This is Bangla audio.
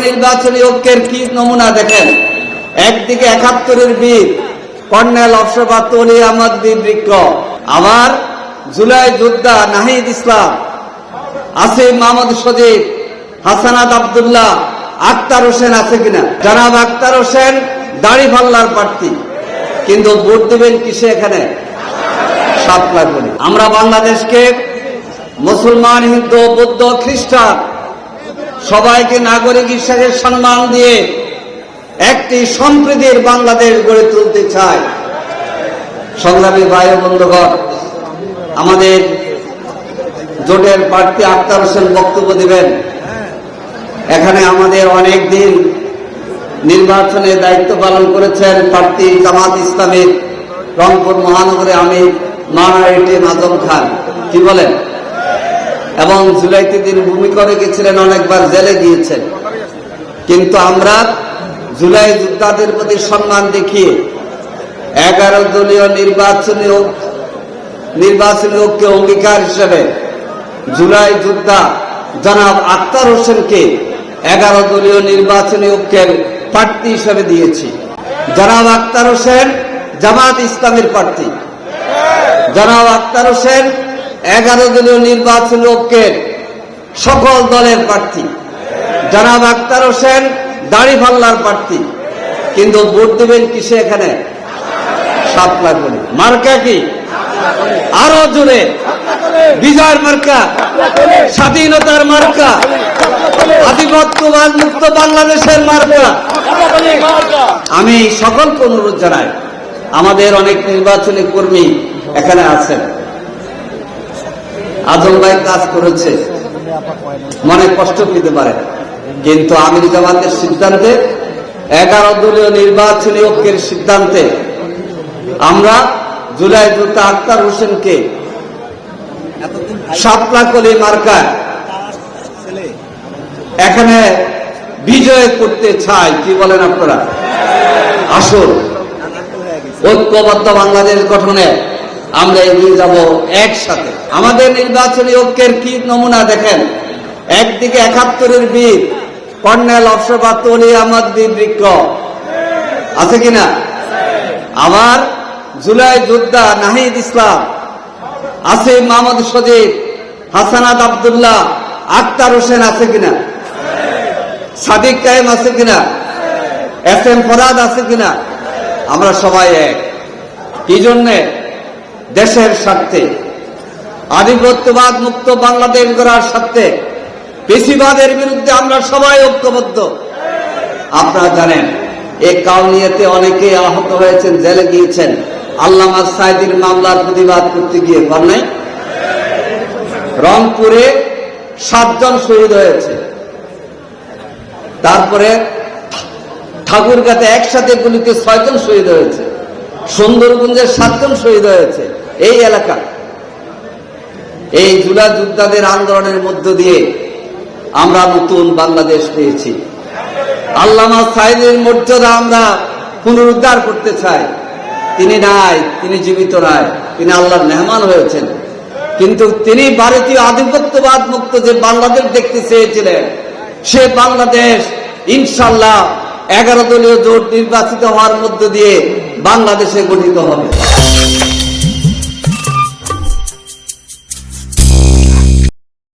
নির্বাচনী ঐক্যের কি নমুনা দেখেন। একদিকে ৭১-এর বীর কর্নেল অফসরবাদ অলি আহমদ বীর বৃক্ষ, আবার জুলাই যোদ্ধা নাহিদ ইসলাম, আসিফ মাহমুদ সজীব, হাসানাত আব্দুল্লাহ, আক্তার হোসেন আছে কিনা? জনাব আক্তার হোসেন দাড়িপাল্লার প্রার্থী, কিন্তু ভোট দেবেন কিসে? এখানে ৭ লাখ কোটি। আমরা বাংলাদেশকে মুসলমান, হিন্দু, বৌদ্ধ, খ্রিস্টান সবাইকে নাগরিক হিসেবে সম্মান দিয়ে একটি সম্প্রীতির বাংলাদেশ গড়ে তুলতে চাই। সংগ্রামী ভাই ও বন্ধুগণ, আমাদের জোটের প্রার্থী আক্তার হোসেন বক্তব্য দিবেন। এখানে আমাদের অনেক দিন নির্বাচনে দায়িত্ব পালন করেছেন প্রার্থী জামাত ইসলামের রংপুর মহানগরে আমির মাওলানা আজম খান, কি বলেন? এবং জুলাইতে দিন ভূমিকা রেখেছিলেন, অনেকবার জেলে গিয়েছেন। কিন্তু আমরা জুলাই যোদ্ধাদের প্রতি সম্মান দেখিয়ে 11 দলীয় নির্বাচনী ঐক্য অঙ্গীকার হিসেবে জুলাই যোদ্ধা জনাব আক্তার হোসেনকে 11 দলীয় নির্বাচনী ঐক্যের প্রার্থী হিসেবে দিয়েছি। জনাব আক্তার হোসেন জামাত ইসলামের প্রার্থী। জনাব আক্তার হোসেন 11 দলীয় নির্বাচনী ঐক্যের সকল দলের প্রার্থী। জনাব আক্তার হোসেন দাড়িপাল্লার প্রার্থী, কিন্তু ভোট দেবেন কিসে? এখানে ৭ লাখ কোটি। মার্কা কি? আরো জোরে বিজয়ের মার্কা, স্বাধীনতার মার্কা, আধিপত্যবাদ মুক্ত বাংলাদেশের মার্কা। আমি সকলকে অনুরোধ জানাই, আমাদের অনেক নির্বাচনী কর্মী এখানে আছেন, আজম ভাই কাজ করেছে, মনে কষ্ট পেতে পারে, কিন্তু আমির জামাতের সিদ্ধান্তে 11 দলীয় নির্বাচনী ঐক্যের সিদ্ধান্তে আমরা জুলাই যোদ্ধা আক্তার হোসেনকে ৭ লাখ কোটি মার্কা এখানে বিজয় করতে চাই। কি বলেন আপনারা? আসুন, ঐক্যবদ্ধ বাংলাদেশ গঠনে আমরা এগিয়ে যাব একসাথে। আমাদের নির্বাচনী ঐক্যের কি নমুনা দেখেন। একদিকে ৭১-এর বীর কর্নেল অফসরবাদ অলি আহমদ বীর বৃক্ষ, আছে কিনা? আবার জুলাই যোদ্ধা নাহিদ ইসলাম, আসিফ মাহমুদ সজীব, হাসানাত আব্দুল্লাহ, আক্তার হোসেন আছে কিনা? সাদিক কায়েম আছে কিনা? SM ফরাদ আছে কিনা? আমরা সবাই এক। কি জন্যে? দেশের স্বার্থে, আধিপত্যবাদ মুক্ত বাংলাদেশ গড়ার স্বার্থে, পেশিবাদের বিরুদ্ধে আমরা সবাই ঐক্যবদ্ধ। আপনারা জানেন এই কাউনিয়াতে অনেকে আহত হয়েছেন, জেলে গিয়েছেন। আল্লামা সাইদির মামলার প্রতিবাদ করতে গিয়ে বল নাই? রংপুরে 7 জন শহীদ হয়েছে। তারপরে ঠাকুরগাঁতে একসাথে গুলিতে 6 জন শহীদ হয়েছে। সুন্দরগঞ্জের 7 জন শহীদ হয়েছে। এই এলাকা এই জুলাই যোদ্ধাদের আন্দোলনের মধ্য দিয়ে আমরা নতুন বাংলাদেশ পেয়েছি। আল্লামা সাইদের মর্যাদা আমরা পুনরুদ্ধার করতে চাই। তিনি নাই, তিনি জীবিত নাই, তিনি আল্লাহর মেহমান হয়েছেন, কিন্তু তিনি ভারতীয় আধিপত্যবাদ মুক্ত যে বাংলাদেশ দেখতে চেয়েছিলেন, সে বাংলাদেশ ইনশাআল্লাহ 11 দলীয় জোট নির্বাচিত হওয়ার মধ্য দিয়ে বাংলাদেশে গঠিত হবে।